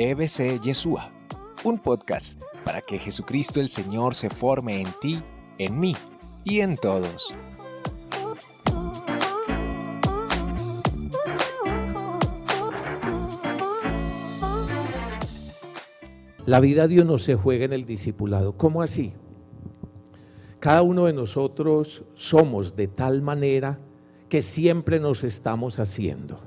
EBC Yeshua, un podcast para que Jesucristo el Señor se forme en ti, en mí y en todos. La vida de uno se juega en el discipulado. ¿Cómo así? Cada uno de nosotros somos de tal manera que siempre nos estamos haciendo.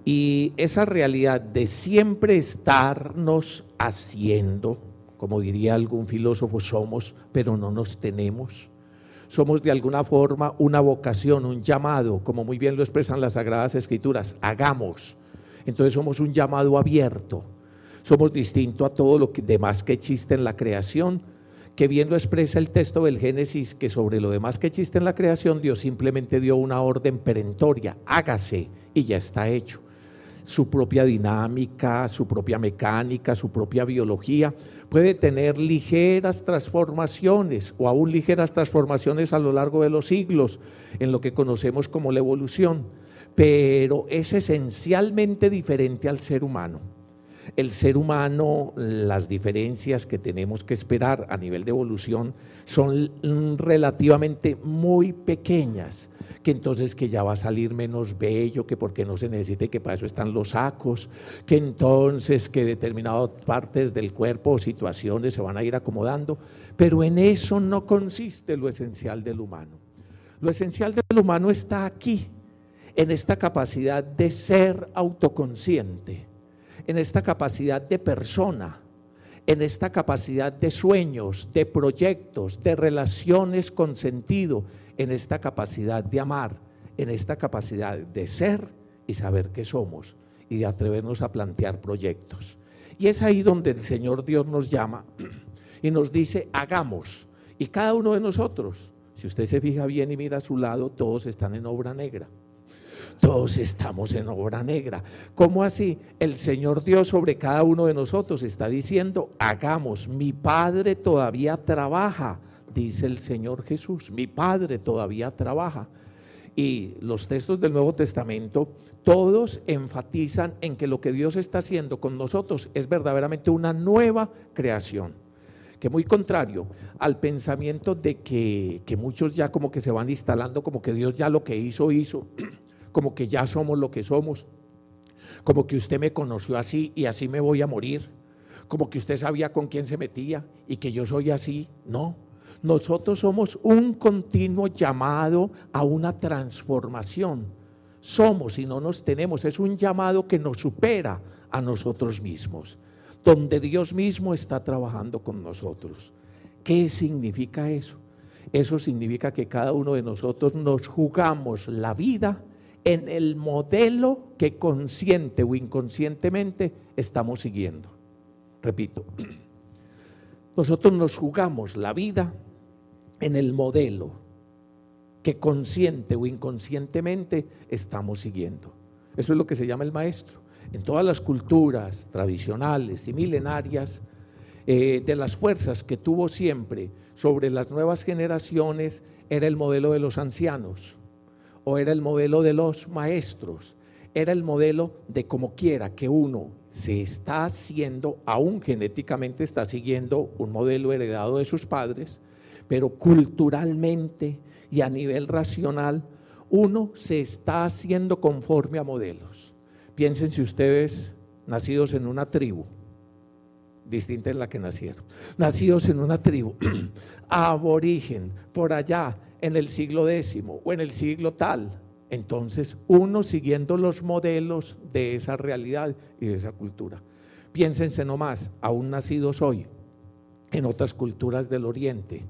Y esa realidad de siempre estarnos haciendo, como diría algún filósofo, somos, pero no nos tenemos. Somos de alguna forma una vocación, un llamado, como muy bien lo expresan las Sagradas Escrituras, hagamos. Entonces somos un llamado abierto. Somos distinto a todo lo demás que existe en la creación, que bien lo expresa el texto del Génesis, que sobre lo demás que existe en la creación, Dios simplemente dio una orden perentoria, hágase, y ya está hecho. Su propia dinámica, su propia mecánica, su propia biología, puede tener ligeras transformaciones o aún ligeras transformaciones a lo largo de los siglos, en lo que conocemos como la evolución, pero es esencialmente diferente al ser humano. El ser humano, las diferencias que tenemos que esperar a nivel de evolución son relativamente muy pequeñas, que entonces que ya va a salir menos bello, que porque no se necesite, que para eso están los sacos, que entonces que determinadas partes del cuerpo o situaciones se van a ir acomodando, pero en eso no consiste lo esencial del humano. Lo esencial del humano está aquí, en esta capacidad de ser autoconsciente, en esta capacidad de persona, en esta capacidad de sueños, de proyectos, de relaciones con sentido, en esta capacidad de amar, en esta capacidad de ser y saber qué somos y de atrevernos a plantear proyectos. Y es ahí donde el Señor Dios nos llama y nos dice, hagamos. Y cada uno de nosotros, si usted se fija bien y mira a su lado, todos están en obra negra. Todos estamos en obra negra. ¿Cómo así? El Señor Dios sobre cada uno de nosotros está diciendo, hagamos, mi Padre todavía trabaja, dice el Señor Jesús, mi Padre todavía trabaja. Y los textos del Nuevo Testamento, todos enfatizan en que lo que Dios está haciendo con nosotros es verdaderamente una nueva creación. Que muy contrario al pensamiento de que muchos ya como que se van instalando, como que Dios ya lo que hizo, como que ya somos lo que somos, como que usted me conoció así y así me voy a morir, como que usted sabía con quién se metía y que yo soy así. No, nosotros somos un continuo llamado a una transformación. Somos y no nos tenemos, es un llamado que nos supera a nosotros mismos, donde Dios mismo está trabajando con nosotros. ¿Qué significa eso? Eso significa que cada uno de nosotros nos jugamos la vida en el modelo que consciente o inconscientemente estamos siguiendo. Repito, nosotros nos jugamos la vida en el modelo que consciente o inconscientemente estamos siguiendo. Eso es lo que se llama el maestro. En todas las culturas tradicionales y milenarias, de las fuerzas que tuvo siempre sobre las nuevas generaciones, era el modelo de los ancianos, o era el modelo de los maestros, era el modelo de como quiera que uno se está haciendo, aún genéticamente está siguiendo un modelo heredado de sus padres, pero culturalmente y a nivel racional, uno se está haciendo conforme a modelos. Piensen si ustedes, nacidos en una tribu, distinta en la que nacieron, nacidos en una tribu aborigen, por allá, en el siglo X o en el siglo tal, entonces uno siguiendo los modelos de esa realidad y de esa cultura. Piénsense nomás, aún nacidos hoy, en otras culturas del Oriente,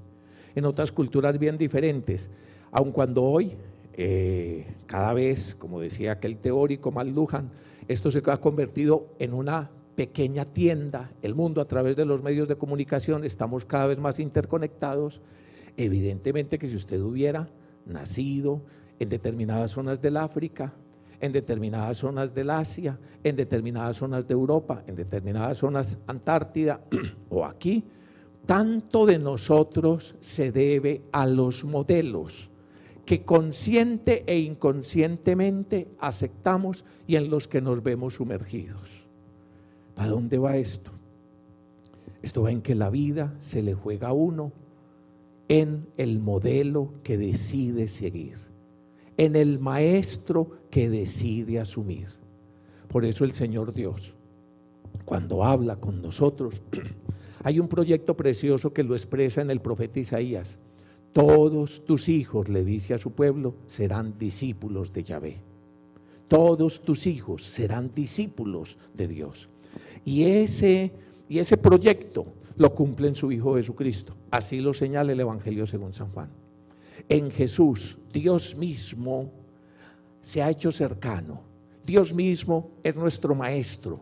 en otras culturas bien diferentes, aun cuando hoy, cada vez, como decía aquel teórico McLuhan, esto se ha convertido en una pequeña tienda, el mundo a través de los medios de comunicación, estamos cada vez más interconectados. Evidentemente que si usted hubiera nacido en determinadas zonas del África, en determinadas zonas del Asia, en determinadas zonas de Europa, en determinadas zonas Antártida o aquí, tanto de nosotros se debe a los modelos que consciente e inconscientemente aceptamos y en los que nos vemos sumergidos. ¿Para dónde va esto? Esto va en que la vida se le juega a uno en el modelo que decide seguir, en el maestro que decide asumir. Por eso el Señor Dios, cuando habla con nosotros, hay un proyecto precioso que lo expresa en el profeta Isaías. Todos tus hijos, le dice a su pueblo, serán discípulos de Yahvé. Todos tus hijos serán discípulos de Dios. Y ese proyecto lo cumple en su Hijo Jesucristo. Así lo señala el Evangelio según San Juan. En Jesús, Dios mismo se ha hecho cercano. Dios mismo es nuestro maestro.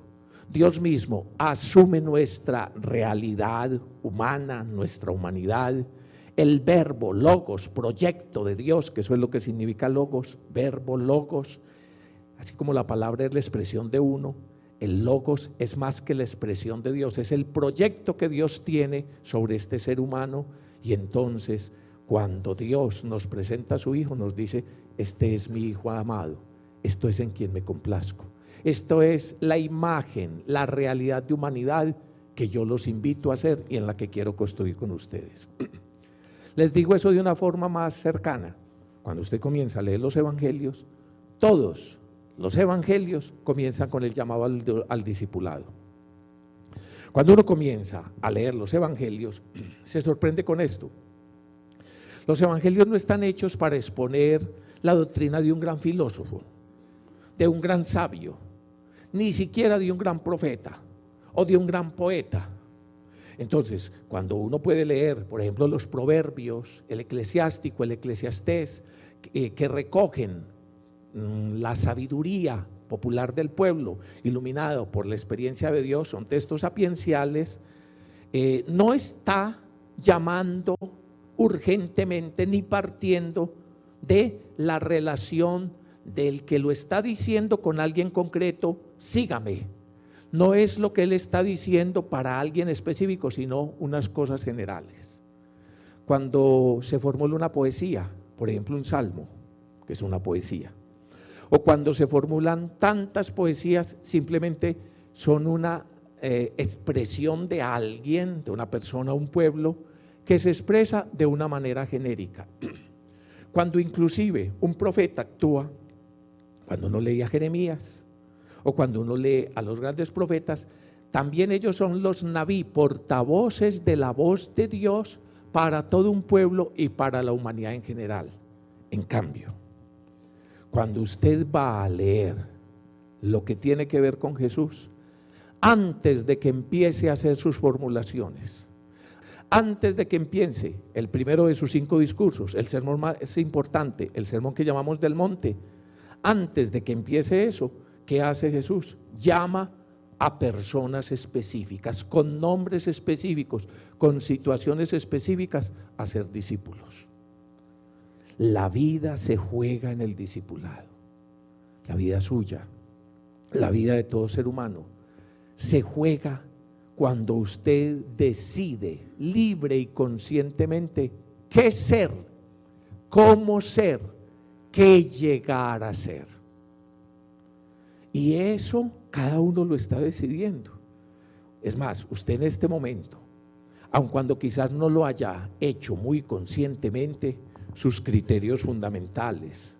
Dios mismo asume nuestra realidad humana, nuestra humanidad. El verbo, logos, proyecto de Dios, que eso es lo que significa logos, verbo, logos. Así como la palabra es la expresión de uno, el logos es más que la expresión de Dios, es el proyecto que Dios tiene sobre este ser humano. Y entonces, cuando Dios nos presenta a su Hijo, nos dice: este es mi Hijo amado, esto es en quien me complazco. Esto es la imagen, la realidad de humanidad que yo los invito a hacer y en la que quiero construir con ustedes. Les digo eso de una forma más cercana. Cuando usted comienza a leer los evangelios, todos los evangelios comienzan con el llamado al discipulado. Cuando uno comienza a leer los evangelios, se sorprende con esto. Los evangelios no están hechos para exponer la doctrina de un gran filósofo, de un gran sabio, ni siquiera de un gran profeta o de un gran poeta. Entonces, cuando uno puede leer, por ejemplo, los proverbios, el eclesiástico, el eclesiastés, que recogen la sabiduría popular del pueblo, iluminado por la experiencia de Dios, son textos sapienciales, no está llamando urgentemente ni partiendo de la relación del que lo está diciendo con alguien concreto: sígame. No es lo que él está diciendo para alguien específico, sino unas cosas generales. Cuando se formula una poesía, por ejemplo un salmo, que es una poesía, o cuando se formulan tantas poesías, simplemente son una expresión de alguien, de una persona, un pueblo, que se expresa de una manera genérica. Cuando inclusive un profeta actúa, cuando uno lee a Jeremías, o cuando uno lee a los grandes profetas, también ellos son los naví, portavoces de la voz de Dios para todo un pueblo y para la humanidad en general. En cambio, cuando usted va a leer lo que tiene que ver con Jesús, antes de que empiece a hacer sus formulaciones, antes de que empiece el primero de sus 5 discursos, el sermón más importante, el sermón que llamamos del monte, antes de que empiece eso, ¿qué hace Jesús? Llama a personas específicas, con nombres específicos, con situaciones específicas, a ser discípulos. La vida se juega en el discipulado. La vida suya, la vida de todo ser humano, se juega cuando usted decide libre y conscientemente qué ser, cómo ser, qué llegar a ser. Y eso cada uno lo está decidiendo. Es más, usted en este momento, aun cuando quizás no lo haya hecho muy conscientemente, sus criterios fundamentales,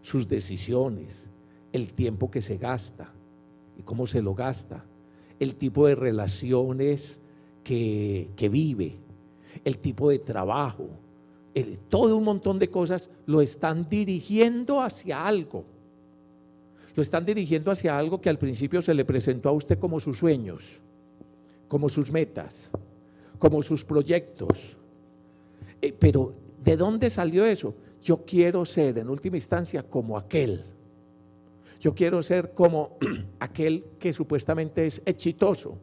sus decisiones, el tiempo que se gasta y cómo se lo gasta, el tipo de relaciones que vive, el tipo de trabajo, todo un montón de cosas lo están dirigiendo hacia algo. Lo están dirigiendo hacia algo que al principio se le presentó a usted como sus sueños, como sus metas, como sus proyectos. Pero ¿de dónde salió eso? Yo quiero ser en última instancia como aquel. Yo quiero ser como aquel que supuestamente es exitoso,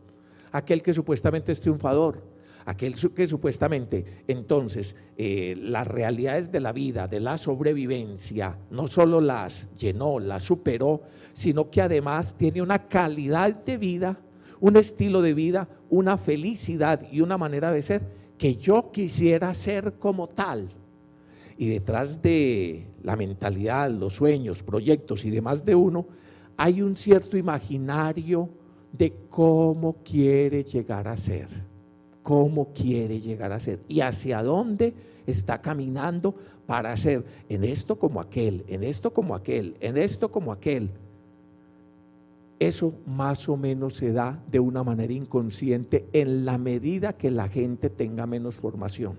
aquel que supuestamente es triunfador, aquel que supuestamente entonces las realidades de la vida, de la sobrevivencia, no solo las llenó, las superó, sino que además tiene una calidad de vida, un estilo de vida, una felicidad y una manera de ser que yo quisiera ser como tal. Y detrás de la mentalidad, los sueños, proyectos y demás de uno, hay un cierto imaginario de cómo quiere llegar a ser, cómo quiere llegar a ser y hacia dónde está caminando para ser en esto como aquel, en esto como aquel, en esto como aquel. Eso más o menos se da de una manera inconsciente en la medida que la gente tenga menos formación.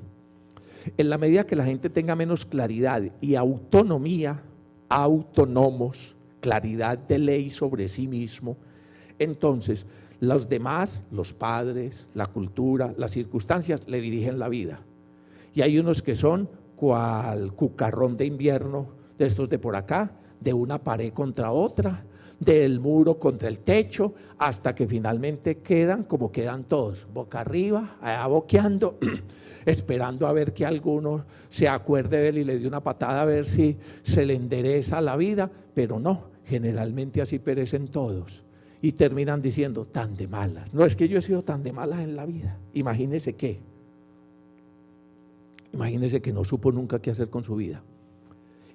En la medida que la gente tenga menos claridad y autonomía, autónomos, claridad de ley sobre sí mismo, entonces los demás, los padres, la cultura, las circunstancias le dirigen la vida. Y hay unos que son cual cucarrón de invierno, de estos de por acá, de una pared contra otra, del muro contra el techo, hasta que finalmente quedan como quedan todos, boca arriba, allá boqueando, esperando a ver que alguno se acuerde de él y le dé una patada a ver si se le endereza la vida, pero no, generalmente así perecen todos y terminan diciendo tan de malas. No, es que yo he sido tan de malas en la vida. Imagínese que no supo nunca qué hacer con su vida.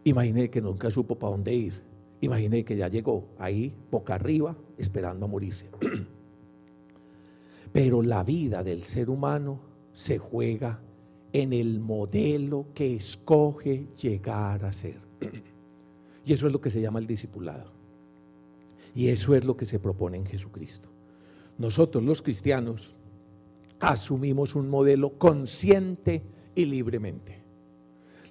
Imagínese que nunca supo para dónde ir. Imagínese que ya llegó ahí boca arriba esperando a morirse. Pero la vida del ser humano se juega en el modelo que escoge llegar a ser. Y eso es lo que se llama el discipulado. Y eso es lo que se propone en Jesucristo. Nosotros los cristianos asumimos un modelo consciente y libremente.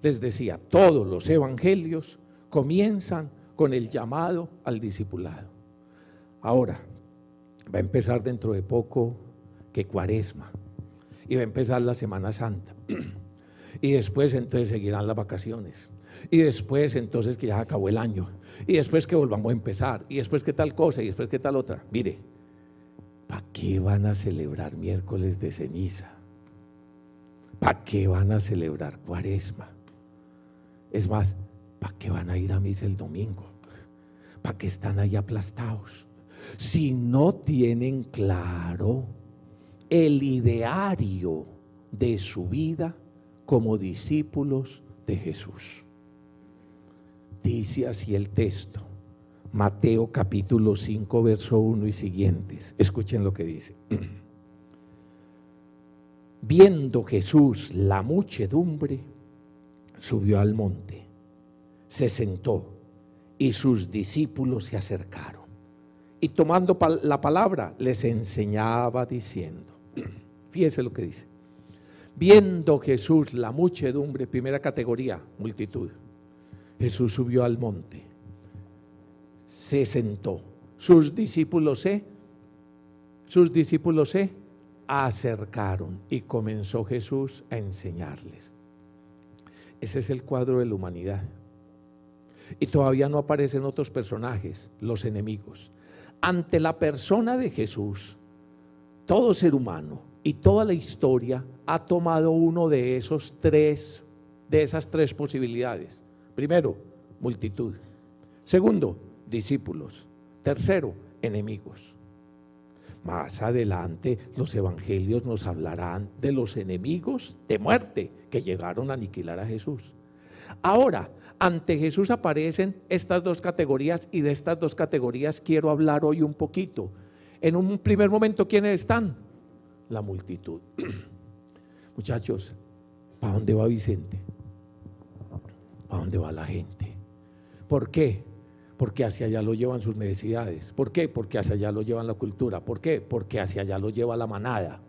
Les decía, todos los evangelios comienzan con el llamado al discipulado. Ahora, va a empezar dentro de poco que Cuaresma, y va a empezar la Semana Santa, y después entonces seguirán las vacaciones, y después entonces que ya acabó el año, y después que volvamos a empezar, y después que tal cosa, y después que tal otra. Mire, ¿para qué van a celebrar miércoles de ceniza? ¿Para qué van a celebrar Cuaresma? Es más, ¿para qué van a ir a misa el domingo? ¿Para qué están ahí aplastados? Si no tienen claro el ideario de su vida como discípulos de Jesús. Dice así el texto, Mateo capítulo 5, verso 1 y siguientes. Escuchen lo que dice. Viendo Jesús la muchedumbre, subió al monte, se sentó y sus discípulos se acercaron. Y tomando la palabra, les enseñaba diciendo, fíjese lo que dice, viendo Jesús la muchedumbre, primera categoría, multitud, Jesús subió al monte, se sentó, sus discípulos se acercaron y comenzó Jesús a enseñarles. Ese es el cuadro de la humanidad. Y todavía no aparecen otros personajes, los enemigos. Ante la persona de Jesús, todo ser humano y toda la historia ha tomado uno de esas tres posibilidades. Primero, multitud. Segundo, discípulos. Tercero, enemigos. Más adelante los evangelios nos hablarán de los enemigos de muerte que llegaron a aniquilar a Jesús. Ahora, ante Jesús aparecen estas dos categorías y de estas dos categorías quiero hablar hoy un poquito. En un primer momento, ¿quiénes están? La multitud. Muchachos, ¿para dónde va Vicente? ¿Para dónde va la gente? ¿Por qué? Porque hacia allá lo llevan sus necesidades. ¿Por qué? Porque hacia allá lo llevan la cultura. ¿Por qué? Porque hacia allá lo lleva la manada.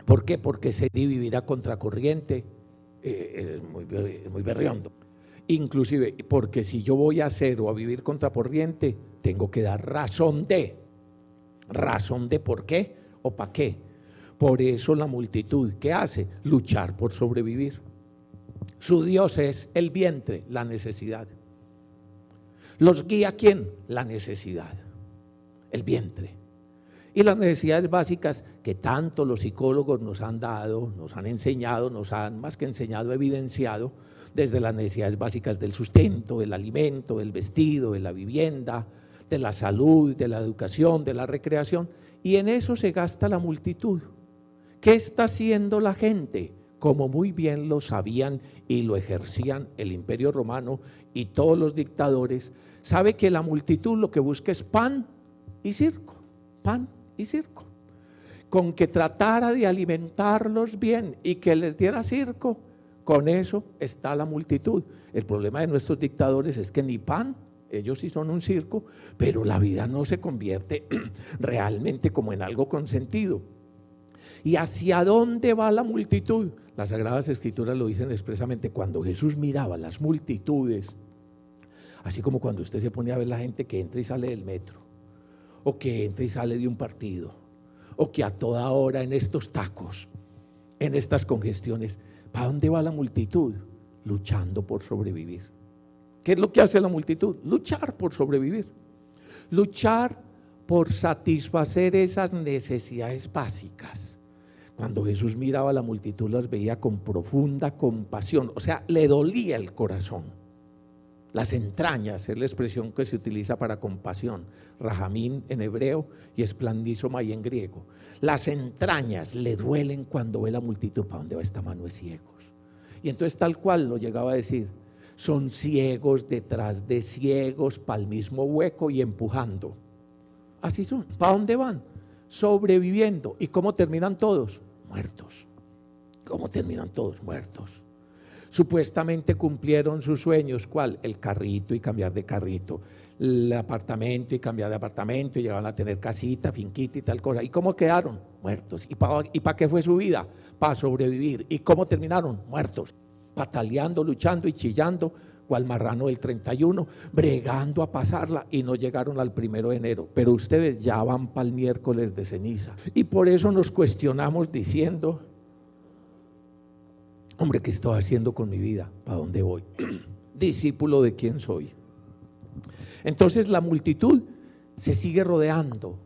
¿Por qué? Porque ser y vivir a contracorriente es muy berriondo. Inclusive porque si yo voy a hacer o a vivir contracorriente, tengo que dar razón de por qué o para qué. Por eso la multitud, ¿qué hace? Luchar por sobrevivir. Su Dios es el vientre, la necesidad. ¿Los guía quién? La necesidad, el vientre. Y las necesidades básicas que tanto los psicólogos nos han dado, nos han enseñado, nos han más que enseñado, evidenciado, desde las necesidades básicas del sustento, del alimento, del vestido, de la vivienda, de la salud, de la educación, de la recreación, y en eso se gasta la multitud. ¿Qué está haciendo la gente? Como muy bien lo sabían y lo ejercían el Imperio Romano y todos los dictadores, sabe que la multitud lo que busca es pan y circo, pan y circo. Con que tratara de alimentarlos bien y que les diera circo, con eso está la multitud. El problema de nuestros dictadores es que ni pan, ellos sí son un circo, pero la vida no se convierte realmente como en algo con sentido. ¿Y hacia dónde va la multitud? Las Sagradas Escrituras lo dicen expresamente. Cuando Jesús miraba las multitudes, así como cuando usted se pone a ver la gente que entra y sale del metro, o que entra y sale de un partido, o que a toda hora en estos tacos, en estas congestiones, ¿para dónde va la multitud? Luchando por sobrevivir. ¿Qué es lo que hace la multitud? Luchar por sobrevivir. Luchar por satisfacer esas necesidades básicas. Cuando Jesús miraba a la multitud, las veía con profunda compasión, o sea, le dolía el corazón. Las entrañas es la expresión que se utiliza para compasión, rajamín en hebreo y esplandizomai en griego. Las entrañas le duelen cuando ve la multitud. ¿Para dónde va esta mano de ciegos? Y entonces tal cual lo llegaba a decir, son ciegos detrás de ciegos para el mismo hueco y empujando. Así son. ¿Para dónde van? Sobreviviendo. ¿Y cómo terminan todos? Muertos. ¿Cómo terminan todos? Muertos. Supuestamente cumplieron sus sueños. ¿Cuál? El carrito y cambiar de carrito, el apartamento y cambiar de apartamento, y llegaban a tener casita, finquita y tal cosa. ¿Y cómo quedaron? Muertos. ¿Y para qué fue su vida? Para sobrevivir. ¿Y cómo terminaron? Muertos. Pataleando, luchando y chillando, cual marrano del 31, bregando a pasarla, y no llegaron al 1 de enero. Pero ustedes ya van para el miércoles de ceniza. Y por eso nos cuestionamos diciendo, hombre, ¿qué estoy haciendo con mi vida? ¿Para dónde voy? Discípulo de quién soy. Entonces la multitud se sigue rodeando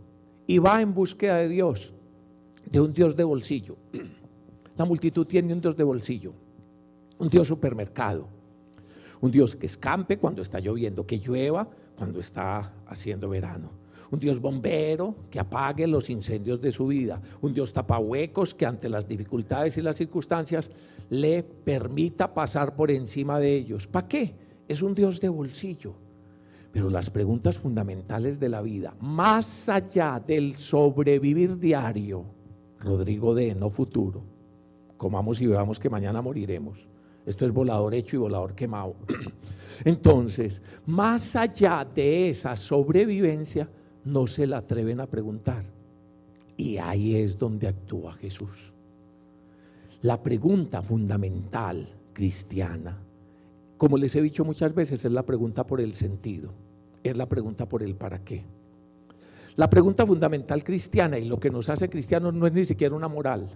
y va en búsqueda de Dios, de un Dios de bolsillo. La multitud tiene un Dios de bolsillo, un Dios supermercado, un Dios que escampe cuando está lloviendo, que llueva cuando está haciendo verano, un Dios bombero que apague los incendios de su vida, un Dios tapahuecos que ante las dificultades y las circunstancias le permita pasar por encima de ellos. ¿Para qué? Es un Dios de bolsillo. Pero las preguntas fundamentales de la vida, más allá del sobrevivir diario, Rodrigo D., no futuro, comamos y bebamos que mañana moriremos. Esto es volador hecho y volador quemado. Entonces, más allá de esa sobrevivencia, no se la atreven a preguntar. Y ahí es donde actúa Jesús. La pregunta fundamental cristiana, como les he dicho muchas veces, es la pregunta por el sentido, es la pregunta por el para qué. La pregunta fundamental cristiana y lo que nos hace cristianos no es ni siquiera una moral,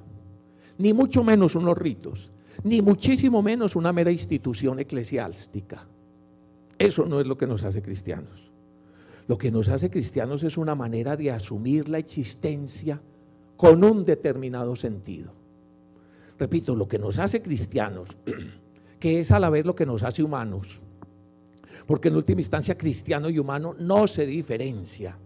ni mucho menos unos ritos, ni muchísimo menos una mera institución eclesiástica. Eso no es lo que nos hace cristianos. Lo que nos hace cristianos es una manera de asumir la existencia con un determinado sentido. Repito, lo que nos hace cristianos, que es a la vez lo que nos hace humanos, porque en última instancia cristiano y humano no se diferencia.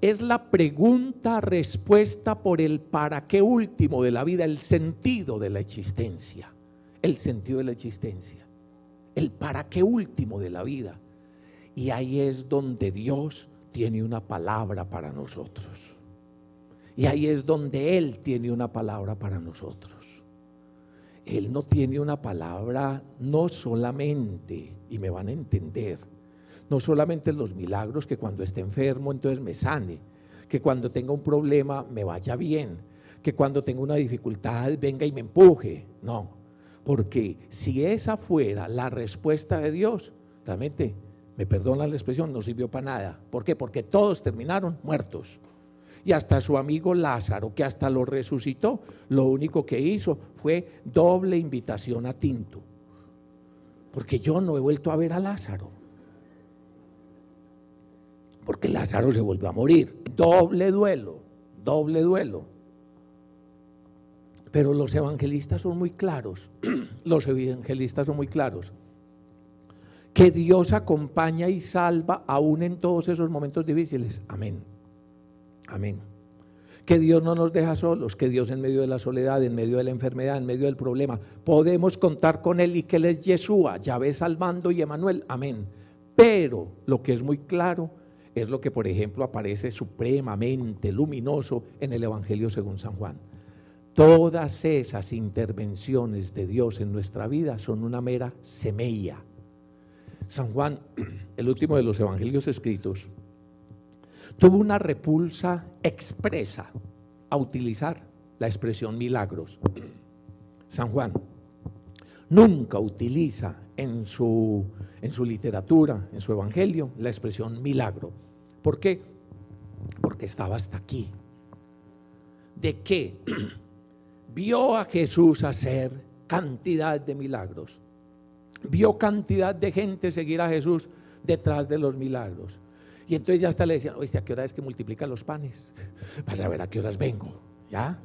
Es la pregunta-respuesta por el para qué último de la vida, el sentido de la existencia, el sentido de la existencia, el para qué último de la vida. Y ahí es donde Dios tiene una palabra para nosotros. Y ahí es donde Él tiene una palabra para nosotros. Él no tiene una palabra, no solamente, y me van a entender, no solamente en los milagros, que cuando esté enfermo entonces me sane, que cuando tenga un problema me vaya bien, que cuando tenga una dificultad venga y me empuje. No, porque si esa fuera la respuesta de Dios, realmente, me perdonan la expresión, no sirvió para nada. ¿Por qué? Porque todos terminaron muertos. Y hasta su amigo Lázaro, que hasta lo resucitó, lo único que hizo fue doble invitación a tinto. Porque yo no he vuelto a ver a Lázaro. Porque Lázaro se volvió a morir. Doble duelo, doble duelo. Pero los evangelistas son muy claros. Los evangelistas son muy claros. Que Dios acompaña y salva aún en todos esos momentos difíciles. Amén. Amén. Que Dios no nos deja solos, que Dios en medio de la soledad, en medio de la enfermedad, en medio del problema, podemos contar con Él y que Él es Yeshua, Yahvé salvando y Emanuel. Amén. Pero lo que es muy claro es lo que, por ejemplo, aparece supremamente luminoso en el Evangelio según San Juan. Todas esas intervenciones de Dios en nuestra vida son una mera semilla. San Juan, el último de los evangelios escritos, tuvo una repulsa expresa a utilizar la expresión milagros. San Juan nunca utiliza en su literatura, en su evangelio, la expresión milagro. ¿Por qué? Porque estaba hasta aquí. ¿De qué? Vio a Jesús hacer cantidad de milagros. Vio cantidad de gente seguir a Jesús detrás de los milagros. Y entonces ya hasta le decían, oye, ¿a qué hora es que multiplica los panes? Vas a ver a qué horas vengo, ¿ya?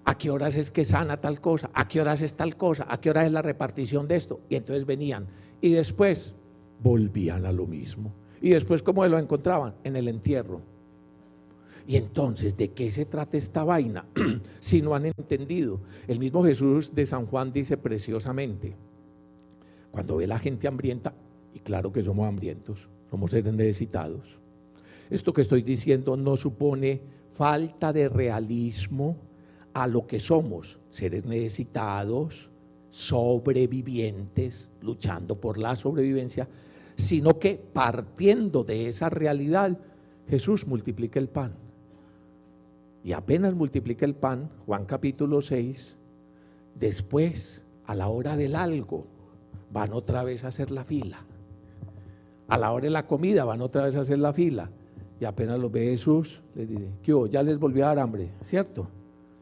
¿A qué horas es que sana tal cosa? ¿A qué horas es tal cosa? ¿A qué hora es la repartición de esto? Y entonces venían y después volvían a lo mismo. Y después, ¿cómo lo encontraban? En el entierro. Y entonces, ¿de qué se trata esta vaina? Si no han entendido. El mismo Jesús de San Juan dice preciosamente, cuando ve la gente hambrienta, y claro que somos hambrientos, somos seres necesitados. Esto que estoy diciendo no supone falta de realismo a lo que somos, seres necesitados, sobrevivientes, luchando por la sobrevivencia, sino que partiendo de esa realidad, Jesús multiplica el pan. Y apenas multiplica el pan, Juan capítulo 6, después, a la hora del algo, van otra vez a hacer la fila. A la hora de la comida van otra vez a hacer la fila. Y apenas los ve Jesús, les dice, ¿qué hubo? Ya les volvió a dar hambre, ¿cierto?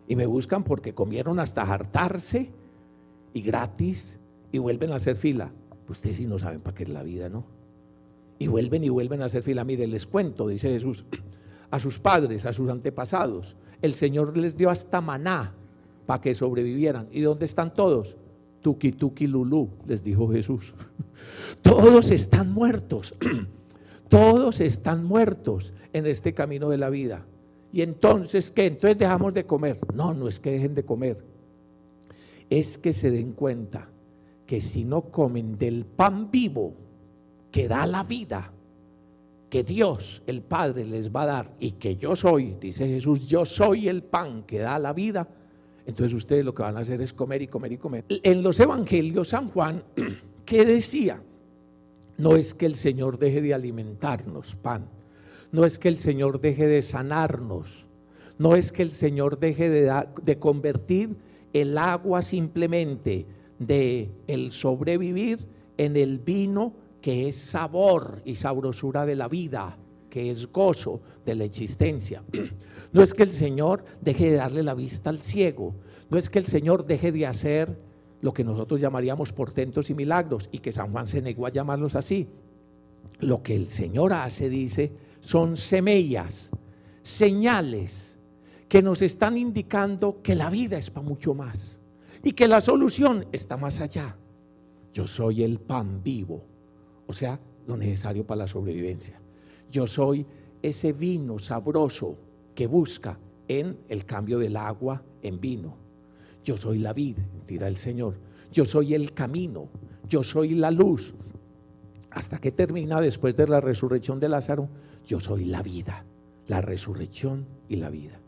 Y me buscan porque comieron hasta hartarse y gratis y vuelven a hacer fila. Pues ustedes sí no saben para qué es la vida, ¿no? Y vuelven a hacer fila. Mire, les cuento, dice Jesús, a sus padres, a sus antepasados, el Señor les dio hasta maná para que sobrevivieran. ¿Y dónde están todos? Tuki, tuki, lulú, les dijo Jesús. Todos están muertos. Todos están muertos en este camino de la vida. ¿Y entonces qué? Entonces dejamos de comer. No, no es que dejen de comer. Es que se den cuenta que si no comen del pan vivo que da la vida, que Dios, el Padre, les va a dar, y que yo soy, dice Jesús, yo soy el pan que da la vida, entonces ustedes lo que van a hacer es comer y comer y comer. En los evangelios, San Juan, ¿qué decía? No es que el Señor deje de alimentarnos, pan. No es que el Señor deje de sanarnos. No es que el Señor deje de convertir el agua simplemente de el sobrevivir en el vino que es sabor y sabrosura de la vida, que es gozo de la existencia. No es que el Señor deje de darle la vista al ciego. No es que el Señor deje de hacer lo que nosotros llamaríamos portentos y milagros, y que San Juan se negó a llamarlos así. Lo que el Señor hace, dice, son semillas, señales que nos están indicando que la vida es para mucho más y que la solución está más allá. Yo soy el pan vivo, o sea, lo necesario para la sobrevivencia. Yo soy ese vino sabroso que busca en el cambio del agua en vino. Yo soy la vid, dirá el Señor. Yo soy el camino, yo soy la luz. Hasta que termina después de la resurrección de Lázaro, yo soy la vida, la resurrección y la vida.